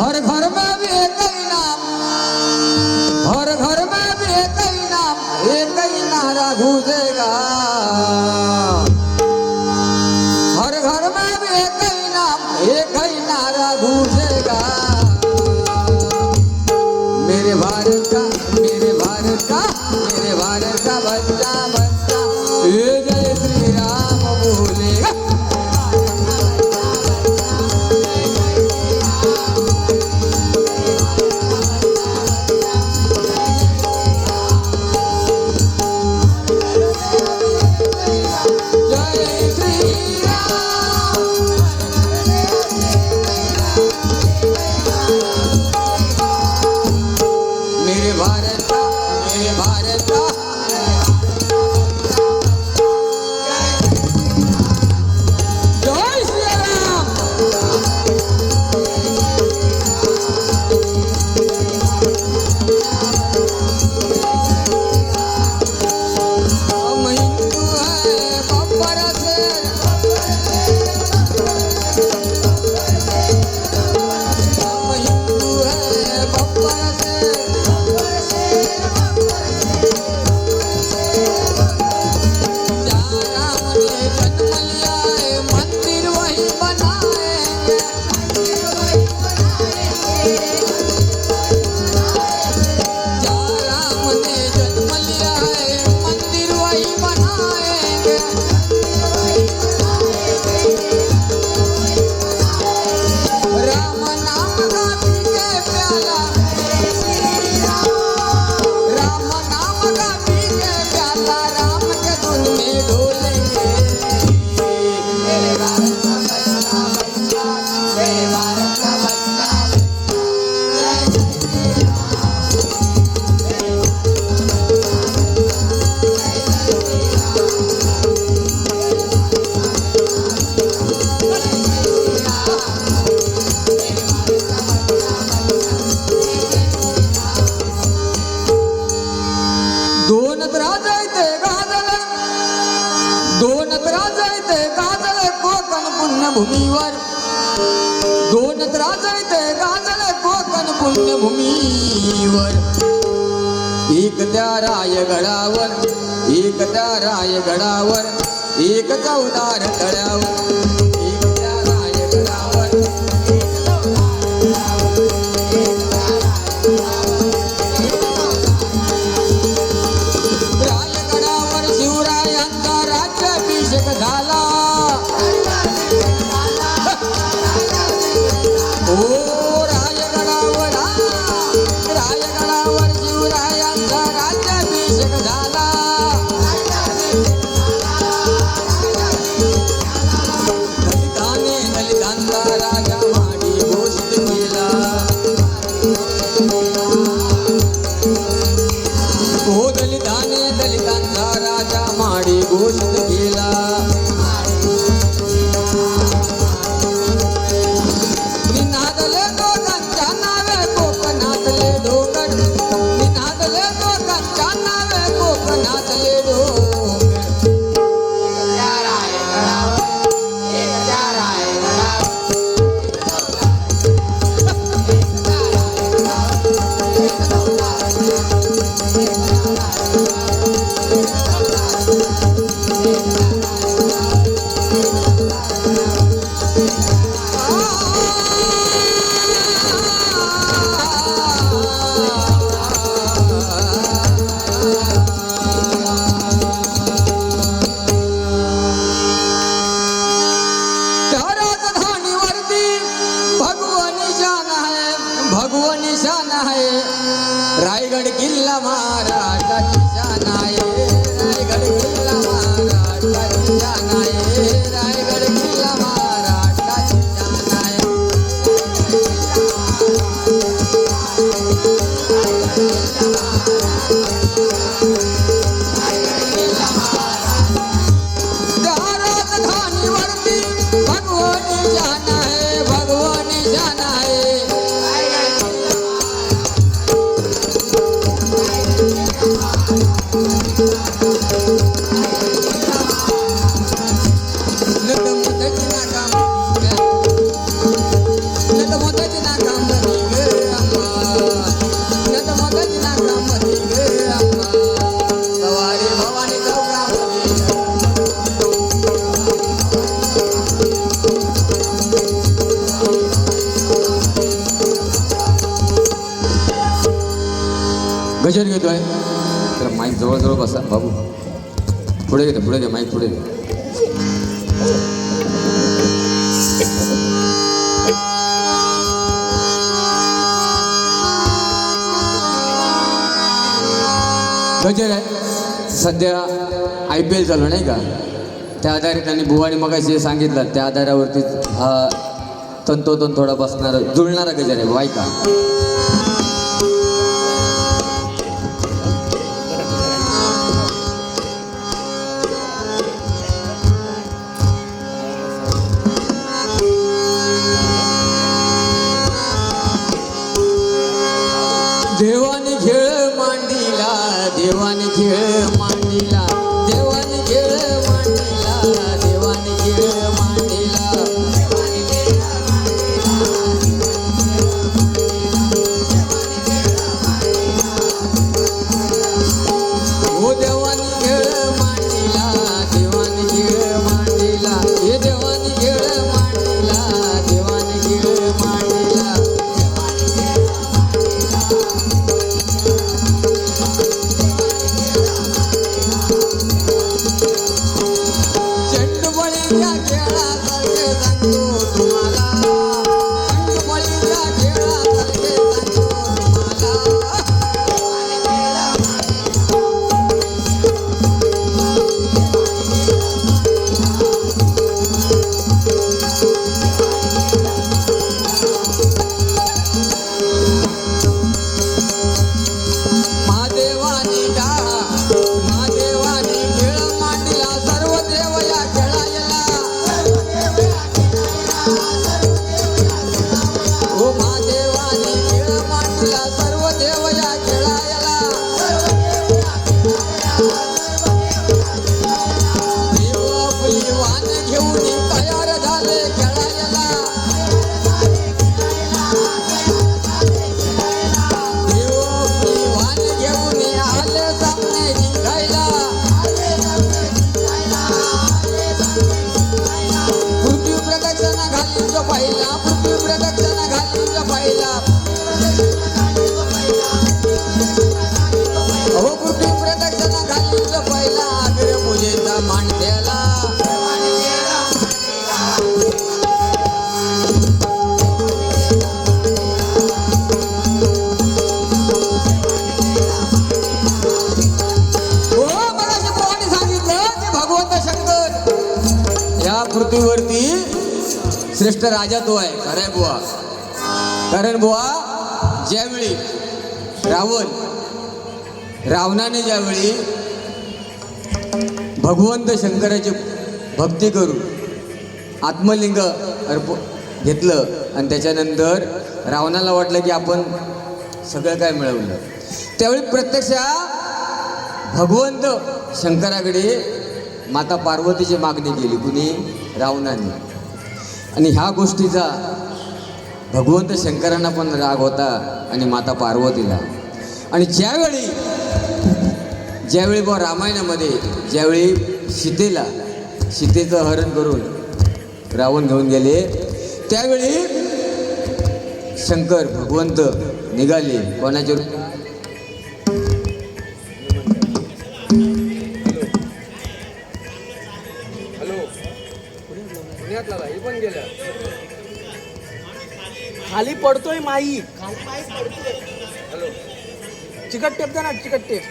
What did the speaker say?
हर घर में भी एक ही नाम, हर घर में भी एक ही नाम, एक ही नारा गूंजेगा। हर घर में भी एक ही नाम, एक ही नारा गूंजेगा। मेरे भारत का, मेरे भारत का, मेरे भारत का बच्चा बच्चा ये जय श्री राम बोलेगा। भूमीवर दोन त्राजळते गाजले कोकण पुण्यभूमीवर। एक त्या रायगडावर, एक त्या रायगडावर, एक चौदार तळ्यावर। एक त्या रायगडावर, एक चौदार रायगडावर शिवरायांचा राज्याभिषेक झाला। रायगडावर शिवरायांचा राज्याभिषेक झाला। दलिताने दलितांचा राजा माडी घोषित केला। हो दलिताने दलितांचा राजा माडी घोषित केला। भगवा निशान है रायगड किल्ला महाराष्ट्राची शान आहे। रायगड किल्ला महाराष्ट्राची शान आहे। रायगड किल्ला महाराष्ट्राची शान आहे। राजधानीवरती भगवा निशान आहे, भगवा निशान आहे। नट मोत्याची नाकाम भजन घेतोय तर माईक जवळजवळ बसा बाबू. पुढे घे माईक पुढे घे. गजर आहे सध्या IPL चालू नाही का, त्या आधारे त्यांनी बुवानी मगाशी सांगितलं त्या आधारावरती हा तंतोतंत थोडा बसणारा जुळणारा गजर आहे बाई का. देवाने खेळ मांडीला, देवाने खेळ मांडीला, देवाने खेळ मांडीला, देवाने खेळ मांडीला, हो देवाने खेळ मांडीला, देवाने खेळ मांडीला, हे देवाने खेळ मांडीला, देवाने खेळ मांडीला. चंडबळीच्या खेळासारखे सांगतो तुम्हाला, चंडबळीच्या खेळासारखे सांगतो तुम्हाला. महादेवानी डाळा, महादेवानी खेळ मांडला, सर्व देव या खेळायला. हो महादेवानी खेळ मांडला, सर्व देव या खेळायला. देव आपली वाण घेऊन तयार झाले खेळायला. देव आपली वाण घेऊन आले सामने जिंकायला. पृथ्वी प्रदक्षिणा घालीन जो पाहिला, पृथ्वी प्रदक्षिणा घालीन जो पाहिला, हो पृथ्वी प्रदक्षिणा घालीन जो पाहिला, अग्र पूजेचा मान द्याला. हो मगाशी बुवाने सांगितलं की भगवंत शंकर या पृथ्वीवरती श्रेष्ठ राजा तो आहे. खरंय बुवा, कारण बुवा ज्यावेळी रावणाने ज्यावेळी भगवंत शंकराची भक्ती करून आत्मलिंग घेतलं आणि त्याच्यानंतर रावणाला वाटलं की आपण सगळं काय मिळवलं, त्यावेळी प्रत्यक्ष भगवंत शंकराकडे माता पार्वतीची मागणी केली. कुणी? रावणाने. आणि ह्या गोष्टीचा भगवंत शंकरांना पण राग होता आणि माता पार्वतीला. आणि ज्यावेळी बा रामायणामध्ये ज्यावेळी सीतेचं हरण करून रावण घेऊन गेले, त्यावेळी शंकर भगवंत निघाले कोणाच्या खाली पडतोय माई, खाली माई पडतोय. चिकट टेप द्या ना, चिकट टेप.